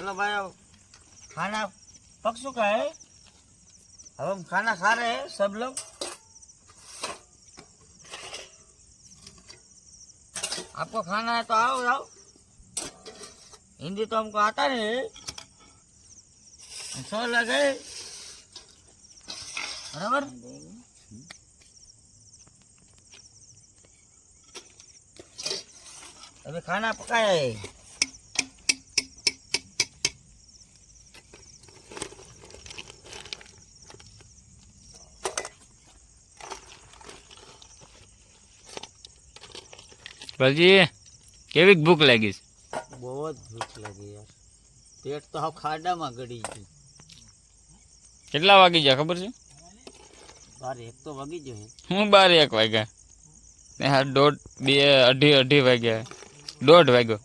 चलो भाई अब खाना पक चुका है। अब हम खाना खा रहे हैं सब लोग। आपको खाना है तो आओ आओ। हिंदी तो हमको आता नहीं, सो लगे बराबर। अभी खाना पकाया है। ભાજી કેવી ભૂખ લાગી છે? बहुत भूख लगी यार, पेट तो हाव खाडाમાં ગળી ગયું। કેટલા વાગી ગયા ખબર છે? 12 તો વાગી ગયો હે। હું 12 1 વાગ્યા, દોઢ 2 અઢી વાગ્યા, 1:30 વાગ્યો।